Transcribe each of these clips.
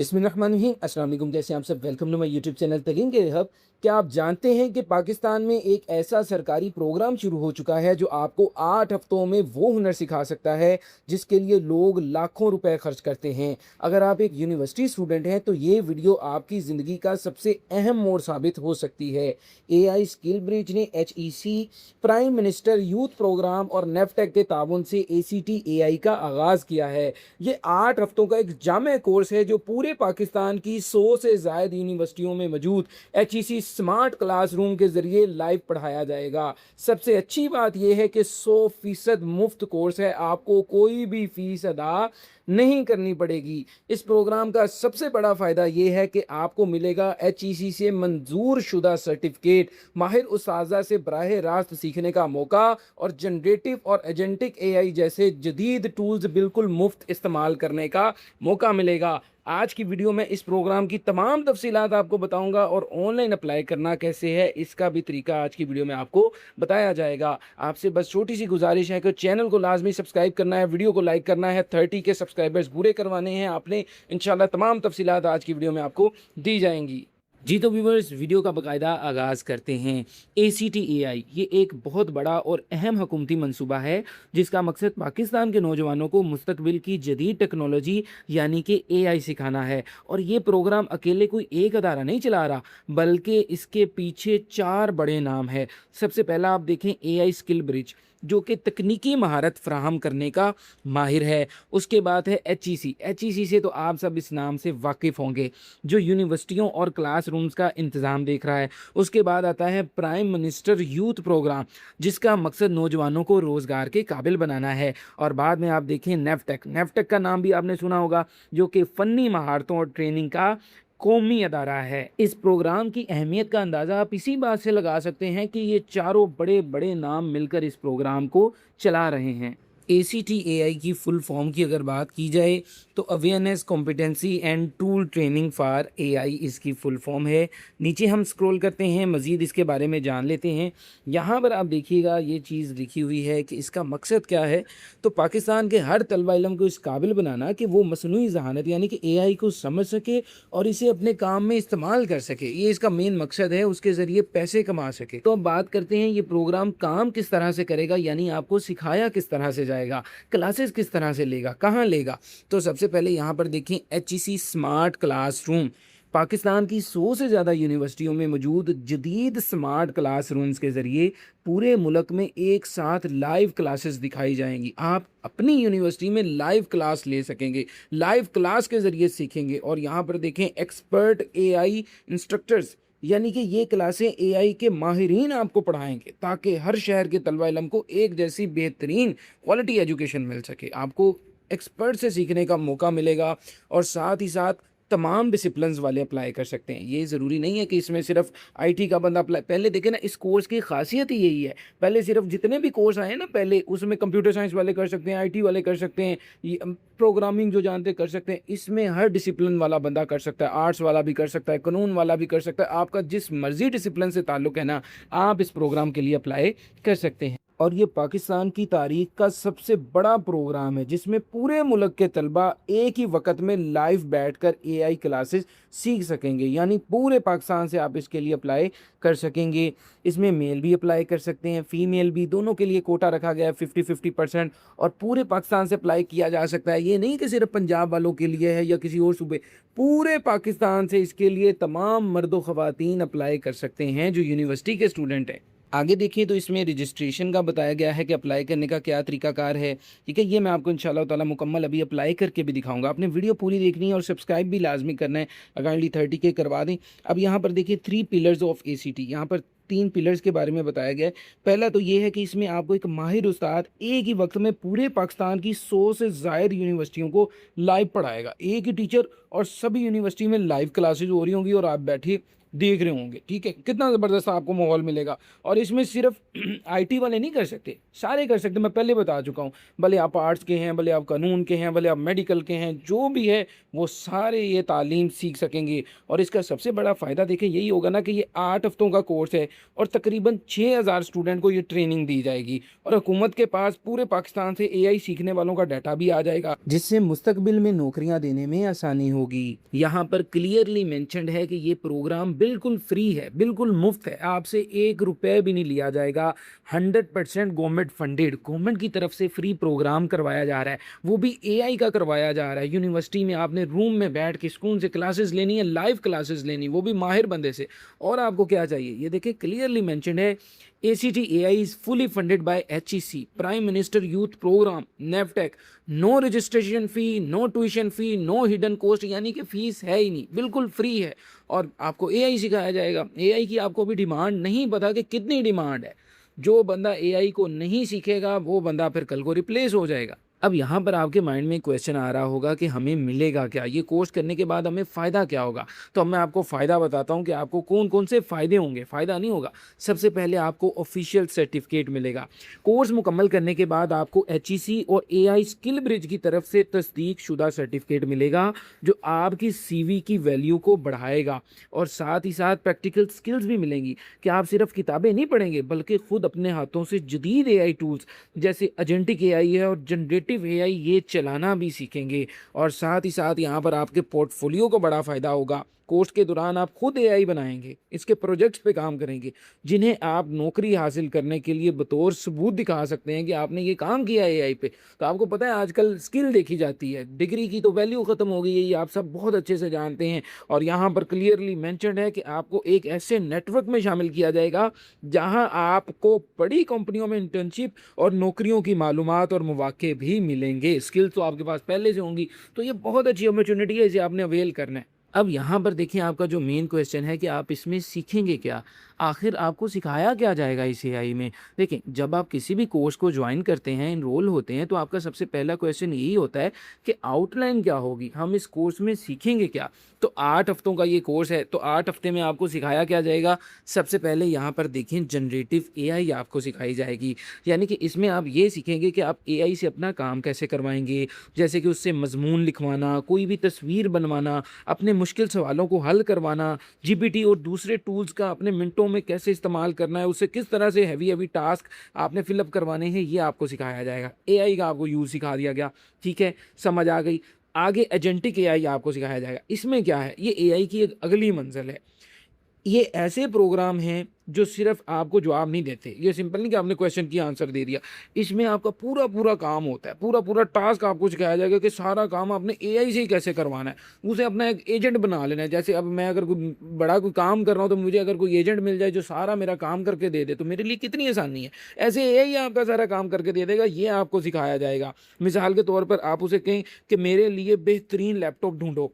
बिस्मिल्लाहिर्रहमानिर्रहीम। अस्सलाम वालेकुम। जैसे आप सब, welcome to my YouTube channel Tareen के हब। क्या आप जानते हैं कि पाकिस्तान में एक ऐसा सरकारी प्रोग्राम शुरू हो चुका है जो आपको 8 हफ्तों में वो हुनर सिखा सकता है जिसके लिए लोग लाखों रुपए खर्च करते हैं। अगर आप एक यूनिवर्सिटी स्टूडेंट हैं तो ये वीडियो आपकी ज़िंदगी का सबसे अहम मोड़ साबित हो सकती है। एआई स्किल ब्रिज ने HEC, prime minister youth programme और नेफटेक के ताउन से एसीटी एआई का आगाज़ किया है। ये 8 हफ्तों का एक जामे कोर्स है जो पूरे पाकिस्तान की 100 से ज़ायद यूनिवर्सिटियों में मौजूद एचईसी स्मार्ट क्लासरूम के ज़रिए लाइव पढ़ाया जाएगा। सबसे अच्छी बात यह है कि 100% मुफ्त कोर्स है, आपको कोई भी फ़ीस अदा नहीं करनी पड़ेगी। इस प्रोग्राम का सबसे बड़ा फ़ायदा यह है कि आपको मिलेगा एचईसी से मंजूर शुदा सर्टिफिकेट, माहिर उस्ताज़ा से बराह रास्त सीखने का मौका और जनरेटिव और एजेंटिक एआई जैसे जदीद टूल्स बिल्कुल मुफ्त इस्तेमाल करने का मौका मिलेगा। आज की वीडियो में इस प्रोग्राम की तमाम तफसीलात आपको बताऊंगा और ऑनलाइन अप्लाई करना कैसे है इसका भी तरीका आज की वीडियो में आपको बताया जाएगा। आपसे बस छोटी सी गुजारिश है कि चैनल को लाजमी सब्सक्राइब करना है, वीडियो को लाइक करना है, 30 के सब्सक्राइबर्स पूरे करवाने हैं आपने। इंशाल्लाह तमाम तफसीलात आज की वीडियो में आपको दी जाएंगी। जी तो व्यूवर्स, वीडियो का बाकायदा आगाज़ करते हैं। ACTAI ये एक बहुत बड़ा और अहम हुकूमती मंसूबा है जिसका मकसद पाकिस्तान के नौजवानों को मुस्तकबिल की जदीद टेक्नोलॉजी यानी कि AI सिखाना है। और ये प्रोग्राम अकेले कोई एक अदारा नहीं चला रहा, बल्कि इसके पीछे 4 बड़े नाम हैं। सबसे पहला आप देखें AI स्किल ब्रिज, जो कि तकनीकी महारत फ्राहम करने का माहिर है। उसके बाद है एचईसी से तो आप सब इस नाम से वाकिफ़ होंगे, जो यूनिवर्सिटियों और क्लासरूम्स का इंतज़ाम देख रहा है। उसके बाद आता है प्राइम मिनिस्टर यूथ प्रोग्राम, जिसका मकसद नौजवानों को रोज़गार के काबिल बनाना है। और बाद में आप देखें नेफटेक का नाम भी आपने सुना होगा, जो कि फ़नी महारतों और ट्रेनिंग का कौमी अदारा है। इस प्रोग्राम की अहमियत का अंदाज़ा आप इसी बात से लगा सकते हैं कि ये चारों बड़े बड़े नाम मिलकर इस प्रोग्राम को चला रहे हैं। ACTAI की फुल फॉर्म की अगर बात की जाए तो awareness, competency and tool training for AI इसकी फुल फॉर्म है। नीचे हम स्क्रॉल करते हैं, मज़ीद इसके बारे में जान लेते हैं। यहाँ पर आप देखिएगा ये चीज़ लिखी हुई है कि इसका मकसद क्या है। तो पाकिस्तान के हर तलबा इल्म को इस काबिल बनाना कि वो मसनूई ज़हानत यानी कि AI को समझ सके और इसे अपने काम में इस्तेमाल कर सके। ये इसका मेन मकसद है, उसके ज़रिए पैसे कमा सके। तो अब बात करते हैं ये प्रोग्राम काम किस तरह से करेगा, यानी आपको सिखाया किस तरह से जाएगा, क्लासेस किस तरह से लेगा, कहाँ लेगा। तो सबसे पहले यहाँ पर देखें एचईसी स्मार्ट क्लासरूम। पाकिस्तान की 100 से ज़्यादा यूनिवर्सिटियों में मौजूद जदीद स्मार्ट क्लासरूम्स के ज़रिए पूरे मुल्क में एक साथ लाइव क्लासेस दिखाई जाएंगी। आप अपनी यूनिवर्सिटी में लाइव क्लास ले सकेंगे, लाइव क्लास के ज़रिए सीखेंगे। और यहाँ पर देखें एक्सपर्ट AI इंस्ट्रक्टर्स, यानी कि ये क्लासें AI के माहिरीन आपको पढ़ाएंगे ताकि हर शहर के तलबा इलम को एक जैसी बेहतरीन क्वालिटी एजुकेशन मिल सके। आपको एक्सपर्ट से सीखने का मौका मिलेगा और साथ ही साथ तमाम डिसिप्लिन्स वाले अप्लाई कर सकते हैं। ये ज़रूरी नहीं है कि इसमें सिर्फ IT का बंदा अप्लाई। पहले देखें ना, इस कोर्स की खासियत ही यही है। पहले सिर्फ जितने भी कोर्स आए ना, पहले उसमें कंप्यूटर साइंस वाले कर सकते हैं, IT वाले कर सकते हैं, ये प्रोग्रामिंग जो जानते कर सकते हैं। इसमें हर डिसिप्लिन वाला बंदा कर सकता है, आर्ट्स वाला भी कर सकता है, कानून वाला भी कर सकता है। आपका जिस मर्जी डिसिप्लिन से ताल्लुक़ है ना, आप इस प्रोग्राम के लिए अप्लाई कर सकते हैं। और ये पाकिस्तान की तारीख का सबसे बड़ा प्रोग्राम है जिसमें पूरे मुल्क के तलबा एक ही वक्त में लाइव बैठकर AI क्लासेस सीख सकेंगे, यानी पूरे पाकिस्तान से आप इसके लिए अप्लाई कर सकेंगे। इसमें मेल भी अप्लाई कर सकते हैं, फीमेल भी, दोनों के लिए कोटा रखा गया है 50-50%। और पूरे पाकिस्तान से अप्लाई किया जा सकता है। ये नहीं कि सिर्फ पंजाब वालों के लिए है या किसी और सूबे, पूरे पाकिस्तान से इसके लिए तमाम मर्द व ख़वातीन अप्लाई कर सकते हैं जो यूनिवर्सिटी के स्टूडेंट हैं। आगे देखिए तो इसमें रजिस्ट्रेशन का बताया गया है कि अप्लाई करने का क्या तरीकाकार है। ठीक है, ये मैं आपको इंशाल्लाह ताला मुकम्मल अभी अप्लाई करके भी दिखाऊंगा। आपने वीडियो पूरी देखनी है और सब्सक्राइब भी लाजमी करना है। अकाउंटली 30 के करवा दें। अब यहाँ पर देखिए 3 पिलर्स ऑफ ACT, यहाँ पर 3 पिलर्स के बारे में बताया गया है। पहला तो ये है कि इसमें आपको एक माहिर उस्ताद एक ही वक्त में पूरे पाकिस्तान की 100 से ज़ायद यूनिवर्सिटियों को लाइव पढ़ाएगा। एक ही टीचर और सभी यूनिवर्सिटी में लाइव क्लासेज हो रही होंगी और आप बैठे देख रहे होंगे, ठीक है? कितना ज़बरदस्त आपको माहौल मिलेगा और इसमें सिर्फ़ आईटी वाले नहीं कर सकते, सारे कर सकते हैं, मैं पहले बता चुका हूँ। भले आप आर्ट्स के हैं, भले आप कानून के हैं, भले आप मेडिकल के हैं, जो भी है वो सारे ये तालीम सीख सकेंगे और इसका सबसे बड़ा फ़ायदा देखें यही होगा ना कि ये 8 हफ्तों का कोर्स है और तकरीबन 6000 स्टूडेंट को ये ट्रेनिंग दी जाएगी और हुकूमत के पास पूरे पाकिस्तान से एआई सीखने वालों का डाटा भी आ जाएगा, जिससे मुस्तकबिल में नौकरियां देने में आसानी होगी। यहाँ पर क्लियरली मेंशन्ड है कि ये प्रोग्राम बिल्कुल फ्री है, बिल्कुल मुफ्त है, आपसे 1 रुपए भी नहीं लिया जाएगा। 100% गवर्नमेंट फंडेड, गवर्नमेंट की तरफ से फ्री प्रोग्राम करवाया जा रहा है, वो भी एआई का करवाया जा रहा है। यूनिवर्सिटी में आपने रूम में बैठ के सुकून से क्लासेस लेनी है, लाइव क्लासेस लेनी, वो भी माहिर बंदे से। और आपको क्या चाहिए, ये देखिए क्लियरली मेंशन्ड है, ACTAI is fully funded by HEC, Prime Minister Youth Program, NAVTEC, no registration fee, no tuition fee, no hidden cost, यानी कि फ़ीस है ही नहीं, बिल्कुल फ्री है और आपको एआई सिखाया जाएगा। एआई की आपको भी डिमांड नहीं पता कि कितनी डिमांड है। जो बंदा एआई को नहीं सीखेगा वो बंदा फिर कल को रिप्लेस हो जाएगा। अब यहाँ पर आपके माइंड में क्वेश्चन आ रहा होगा कि हमें मिलेगा क्या, ये कोर्स करने के बाद हमें फ़ायदा क्या होगा। तो अब मैं आपको फ़ायदा बताता हूँ कि आपको कौन कौन से फ़ायदे होंगे। फ़ायदा नहीं होगा, सबसे पहले आपको ऑफिशियल सर्टिफिकेट मिलेगा। कोर्स मुकम्मल करने के बाद आपको HEC और AI स्किल ब्रिज की तरफ से तस्दीक शुदा सर्टिफिकेट मिलेगा जो आपकी CV की वैल्यू को बढ़ाएगा और साथ ही साथ प्रैक्टिकल स्किल्स भी मिलेंगी कि आप सिर्फ किताबें नहीं पढ़ेंगे बल्कि खुद अपने हाथों से जदीद AI टूल्स जैसे एजेंटिक AI है और जनरेटिव AI ये चलाना भी सीखेंगे। और साथ ही साथ यहाँ पर आपके पोर्टफोलियो को बड़ा फ़ायदा होगा। कोर्स के दौरान आप खुद AI बनाएंगे, इसके प्रोजेक्ट्स पे काम करेंगे जिन्हें आप नौकरी हासिल करने के लिए बतौर सबूत दिखा सकते हैं कि आपने ये काम किया है AI पे। तो आपको पता है आजकल स्किल देखी जाती है, डिग्री की तो वैल्यू ख़त्म हो गई है, ये आप सब बहुत अच्छे से जानते हैं। और यहाँ पर क्लियरली मेंशन्ड है कि आपको एक ऐसे नेटवर्क में शामिल किया जाएगा जहाँ आपको बड़ी कंपनियों में इंटर्नशिप और नौकरियों की मालूमात और मौके भी मिलेंगे। स्किल्स तो आपके पास पहले से होंगी, तो ये बहुत अच्छी अपॉर्चुनिटी है, इसे आपने अवेल करना है। अब यहाँ पर देखिए आपका जो मेन क्वेश्चन है कि आप इसमें सीखेंगे क्या, आखिर आपको सिखाया क्या जाएगा इस एआई में। देखिए जब आप किसी भी कोर्स को ज्वाइन करते हैं, इनरोल होते हैं, तो आपका सबसे पहला क्वेश्चन यही होता है कि आउटलाइन क्या होगी, हम इस कोर्स में सीखेंगे क्या। तो 8 हफ्तों का ये कोर्स है, तो 8 हफ्ते में आपको सिखाया क्या जाएगा। सबसे पहले यहाँ पर देखें जनरेटिव एआई आपको सिखाई जाएगी, यानी कि इसमें आप ये सीखेंगे कि आप एआई से अपना काम कैसे करवाएंगे, जैसे कि उससे मजमून लिखवाना, कोई भी तस्वीर बनवाना, अपने मुश्किल सवालों को हल करवाना, जीपीटी और दूसरे टूल्स का अपने मिनटों में कैसे इस्तेमाल करना है, उससे किस तरह से हैवी टास्क आपने फिलअप करवाने हैं, ये आपको सिखाया जाएगा। एआई का आपको यूज़ सिखा दिया गया, ठीक है, समझ आ गई। आगे एजेंटिक एआई आपको सिखाया जाएगा। इसमें क्या है, ये एआई की एक अगली मंजिल है। ये ऐसे प्रोग्राम हैं जो सिर्फ आपको जवाब नहीं देते, ये सिंपल नहीं कि आपने क्वेश्चन की आंसर दे दिया। इसमें आपका पूरा पूरा काम होता है, पूरा पूरा टास्क आपको सिखाया जाएगा कि सारा काम आपने एआई से ही कैसे करवाना है, उसे अपना एक एजेंट बना लेना है। जैसे अब मैं अगर कोई बड़ा कोई काम कर रहा हूँ तो मुझे अगर कोई एजेंट मिल जाए जो सारा मेरा काम करके दे दे तो मेरे लिए कितनी आसानी है। ऐसे एआई आपका सारा काम करके दे देगा, ये आपको सिखाया जाएगा। मिसाल के तौर पर आप उसे कहें कि मेरे लिए बेहतरीन लैपटॉप ढूंढो,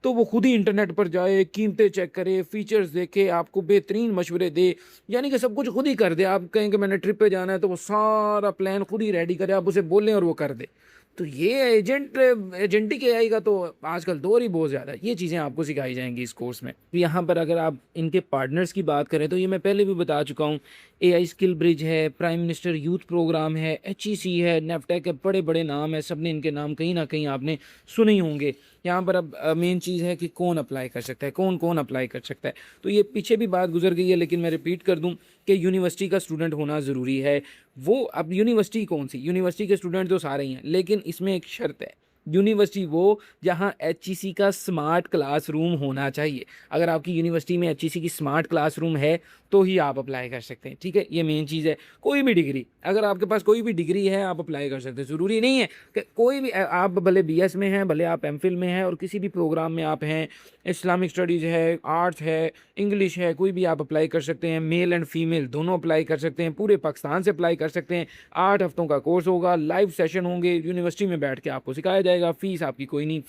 तो वो खुद ही इंटरनेट पर जाए, कीमतें चेक करे, फीचर्स देखे, आपको बेहतरीन मशवरे दे, यानी कि सब कुछ खुद ही कर दे। आप कहें कि मैंने ट्रिप पे जाना है तो वो सारा प्लान खुद ही रेडी करे, आप उसे बोलें और वो कर दे। तो ये एजेंटिक एआई का तो आजकल दौर ही बहुत ज़्यादा है। ये चीज़ें आपको सिखाई जाएंगी इस कोर्स में। तो यहाँ पर अगर आप इनके पार्टनर्स की बात करें तो ये मैं पहले भी बता चुका हूँ, एआई स्किल ब्रिज है, प्राइम मिनिस्टर यूथ प्रोग्राम है, HEC है, नेवटेक है, बड़े बड़े नाम है, सबने इनके नाम कहीं ना कहीं आपने सुने ही होंगे। यहाँ पर अब मेन चीज़ है कि कौन अप्लाई कर सकता है, कौन कौन अप्लाई कर सकता है। तो ये पीछे भी बात गुजर गई है, लेकिन मैं रिपीट कर दूँ कि यूनिवर्सिटी का स्टूडेंट होना ज़रूरी है। वो अब यूनिवर्सिटी कौन सी, यूनिवर्सिटी के स्टूडेंट तो सारे ही हैं, लेकिन इसमें एक शर्त है, यूनिवर्सिटी वो जहाँ HEC का स्मार्ट क्लासरूम होना चाहिए। अगर आपकी यूनिवर्सिटी में HEC की स्मार्ट क्लासरूम है तो ही आप अप्लाई कर सकते हैं, ठीक है, ये मेन चीज़ है। कोई भी डिग्री, अगर आपके पास कोई भी डिग्री है आप अप्लाई कर सकते हैं। ज़रूरी नहीं है कि कोई भी, आप भले BS में हैं, भले आप MPhil में हैं और किसी भी प्रोग्राम में आप हैं, इस्लामिक स्टडीज़ है, आर्ट्स है, इंग्लिश है, कोई भी आप अप्लाई कर सकते हैं। मेल एंड फीमेल दोनों अप्लाई कर सकते हैं, पूरे पाकिस्तान से अप्लाई कर सकते हैं। 8 हफ्तों का कोर्स होगा, लाइव सेशन होंगे, यूनिवर्सिटी में बैठ के आपको सिखाया जाएगा। फीस आपकी कोई नहीं,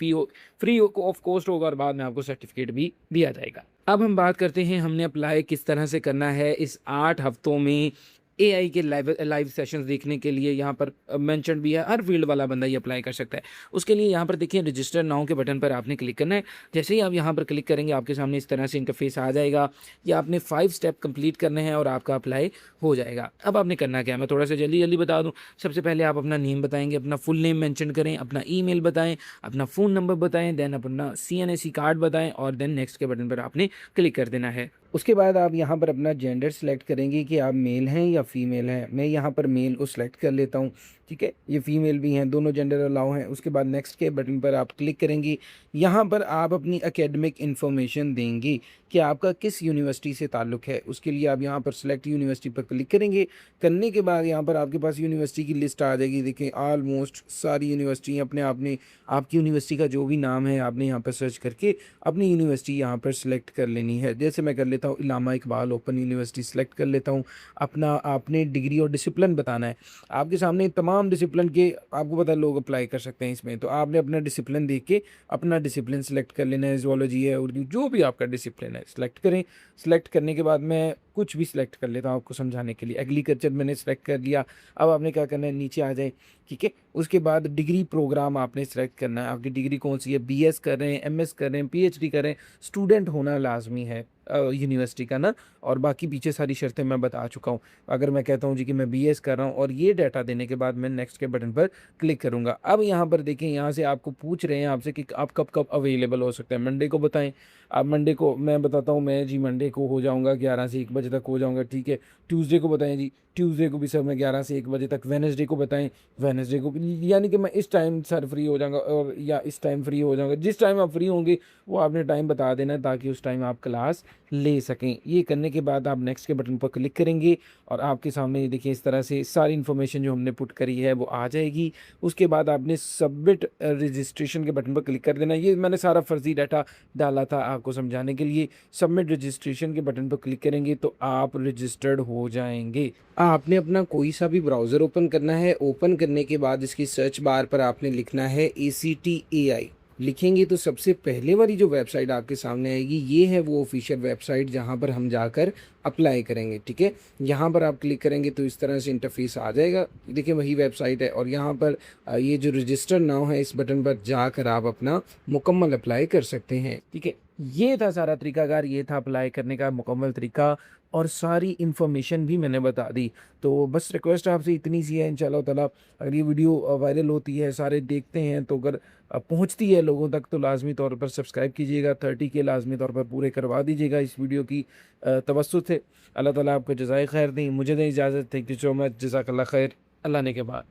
फ्री ऑफ कॉस्ट होगा और बाद में आपको सर्टिफिकेट भी दिया जाएगा। अब हम बात करते हैं हमने अप्लाई किस तरह से करना है। इस 8 हफ्तों में एआई के लाइव लाइव सेशंस देखने के लिए यहाँ पर मेंशन भी है, हर फील्ड वाला बंदा ये अप्लाई कर सकता है। उसके लिए यहाँ पर देखिए रजिस्टर नाउ के बटन पर आपने क्लिक करना है। जैसे ही आप यहाँ पर क्लिक करेंगे आपके सामने इस तरह से इंटरफेस आ जाएगा। ये आपने 5 स्टेप कंप्लीट करने हैं और आपका अप्लाई हो जाएगा। अब आपने करना क्या है मैं थोड़ा सा जल्दी-जल्दी बता दूँ। सबसे पहले आप अपना नेम बताएँगे, अपना फुल नेम मेंशन करें, अपना ईमेल बताएँ, अपना फ़ोन नंबर बताएँ, देन अपना सीएनएसी कार्ड बताएँ और देन नेक्स्ट के बटन पर आपने क्लिक कर देना है। उसके बाद आप यहाँ पर अपना जेंडर सेलेक्ट करेंगे कि आप मेल हैं या फीमेल हैं। मैं यहाँ पर मेल को सिलेक्ट कर लेता हूँ, ठीक है। ये फीमेल भी हैं, दोनों जेंडर अलाउ हैं। उसके बाद नेक्स्ट के बटन पर आप क्लिक करेंगे। यहाँ पर आप अपनी एकेडमिक इन्फॉर्मेशन देंगे कि आपका किस यूनिवर्सिटी से ताल्लुक़ है। उसके लिए आप यहाँ पर सिलेक्ट यूनिवर्सिटी पर क्लिक करेंगे। करने के बाद यहाँ पर आपके पास यूनिवर्सिटी की लिस्ट आ जाएगी। देखें ऑलमोस्ट सारी यूनिवर्सिटी अपने आपने आपकी यूनिवर्सिटी का जो भी नाम है आपने यहाँ पर सर्च करके अपनी यूनिवर्सिटी यहाँ पर सिलेक्ट कर लेनी है। जैसे मैं कर लेता हूँ इलामा इकबाल ओपन यूनिवर्सिटी सिलेक्ट कर लेता हूँ। अपना आपने डिग्री और डिसिप्लिन बताना है। आपके सामने तमाम डिसिप्लिन के आपको पता है लोग अप्लाई कर सकते हैं इसमें, तो आपने अपना डिसिप्लिन देख के अपना डिसिप्लिन सेलेक्ट कर लेना है। ज़ूलॉजी है, उर्दू, जो भी आपका डिसिप्लिन है सेलेक्ट करें। सेलेक्ट करने के बाद मैं कुछ भी सिलेक्ट कर लेता हूँ आपको समझाने के लिए। एग्रीकल्चर मैंने सेलेक्ट कर लिया। अब आपने क्या करना है, नीचे आ जाए, ठीक है। उसके बाद डिग्री प्रोग्राम आपने सेलेक्ट करना है। आपकी डिग्री कौन सी है, बीएस कर रहे हैं, एमएस कर रहे हैं, पीएचडी कर रहे हैं। स्टूडेंट होना लाजमी है यूनिवर्सिटी का ना, और बाकी पीछे सारी शर्तें मैं बता चुका हूँ। अगर मैं कहता हूँ जी कि मैं बीएस कर रहा हूँ और ये डाटा देने के बाद मैं नेक्स्ट के बटन पर क्लिक करूँगा। अब यहाँ पर देखें, यहाँ से आपको पूछ रहे हैं आपसे कि आप कब कब अवेलेबल हो सकते हैं। मंडे को बताएं। आप मंडे को, मैं बताता हूँ, मैं जी मंडे को हो जाऊँगा 11 से 1 बजे तक हो जाऊँगा, ठीक है। ट्यूसडे को बताएं जी, ट्यूसडे को भी सर मैं 11 से 1 बजे तक। वेडनेसडे को बताएं, वेडनेसडे को भी, यानी कि मैं इस टाइम सर फ्री हो जाऊँगा और या इस टाइम फ्री हो जाऊँगा। जिस टाइम आप फ्री होंगे वो आपने टाइम बता देना है ताकि उस टाइम आप क्लास ले सकें। ये करने के बाद आप नेक्स्ट के बटन पर क्लिक करेंगे और आपके सामने ये देखिए इस तरह से सारी इन्फॉर्मेशन जो हमने पुट करी है वो आ जाएगी। उसके बाद आपने सबमिट रजिस्ट्रेशन के बटन पर क्लिक कर देना है। ये मैंने सारा फर्जी डाटा डाला था आपको समझाने के लिए। सबमिट रजिस्ट्रेशन के बटन पर क्लिक करेंगे तो आप रजिस्टर्ड हो जाएंगे। आपने अपना कोई सा भी ब्राउज़र ओपन करना है। ओपन करने के बाद इसकी सर्च बार पर आपने लिखना है ACTAI। लिखेंगे तो सबसे पहले वाली जो वेबसाइट आपके सामने आएगी ये है वो ऑफिशियल वेबसाइट जहाँ पर हम जाकर अप्लाई करेंगे, ठीक है। यहाँ पर आप क्लिक करेंगे तो इस तरह से इंटरफेस आ जाएगा। देखिए वही वेबसाइट है और यहाँ पर ये जो रजिस्टर नाउ है इस बटन पर जाकर आप अपना मुकम्मल अप्लाई कर सकते हैं, ठीक है। ये था सारा तरीकाकार, ये था अप्लाई करने का मुकम्मल तरीका और सारी इन्फॉर्मेशन भी मैंने बता दी। तो बस रिक्वेस्ट आपसे इतनी सी है, इंशाल्लाह ताला अगर ये वीडियो वायरल होती है, सारे देखते हैं, तो अगर पहुंचती है लोगों तक तो लाजमी तौर पर सब्सक्राइब कीजिएगा। 30 के लाजमी तौर पर पूरे करवा दीजिएगा इस वीडियो की तवज्जुह से। अल्लाह ताला आपको जज़ाए खैर दें। मुझे दें इजाज़त। Thank you so much. जज़ाकल्लाह खैर। अल्लाह ने के बाद।